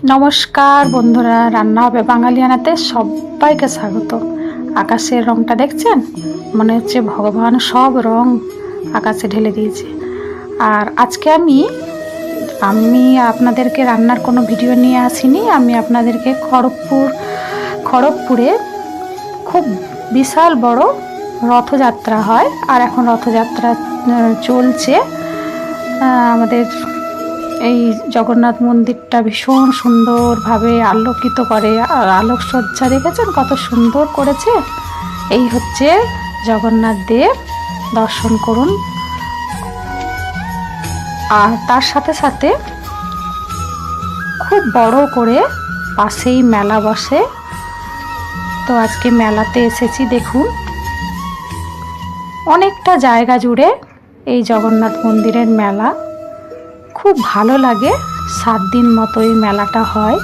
নমস্কার বন্ধুরা, রান্না হবে বাঙালিয়ানাতে সবাইকে স্বাগত। আকাশের রংটা দেখছেন? মনে হচ্ছে ভগবান সব রং আকাশে ঢেলে দিয়েছে। আর আজকে আমি আপনাদেরকে রান্নার কোনো ভিডিও নিয়ে আসিনি। আমি আপনাদেরকে খড়গপুরে খুব বিশাল বড় রথযাত্রা হয়, আর এখন রথযাত্রা চলছে। আমাদের এই জগন্নাথ মন্দিরটা ভীষণ সুন্দরভাবে আলোকিত করে, আর আলোকসজ্জা দেখেছেন কত সুন্দর করেছে। এই হচ্ছে জগন্নাথ দেব, দর্শন করুন। আর তার সাথে সাথে খুব বড় করে পাশেই মেলা বসে। তো আজকে মেলাতে এসেছি। দেখুন, অনেকটা জায়গা জুড়ে এই জগন্নাথ মন্দিরের মেলা খুব ভালো লাগে। 7 দিন মতো এই মেলাটা হয়।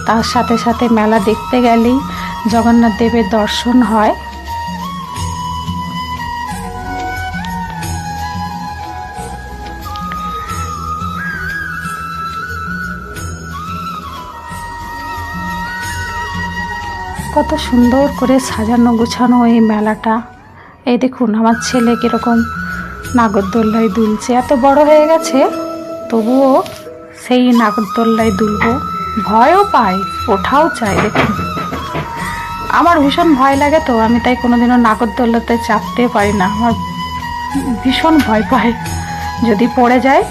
তার সাথে সাথে মেলা দেখতে গেলেই জগন্নাথ দেবের দর্শন হয়। কত সুন্দর করে সাজানো গোছানো এই মেলাটা। এই দেখুন আমার ছেলে কীরকম নাগরদোল্লায় দুলছে। এত বড় হয়ে গেছে তবুও সেই নাগরদোল্লায় দুলবো, ভয়ও পায়, ওঠাও চাই। দেখুন, আমার ভীষণ ভয় লাগে, তো আমি তাই কোনোদিনও নাগরদোল্লাতে চাপতে পারি না। আমার ভীষণ ভয় পায়, যদি পড়ে যায়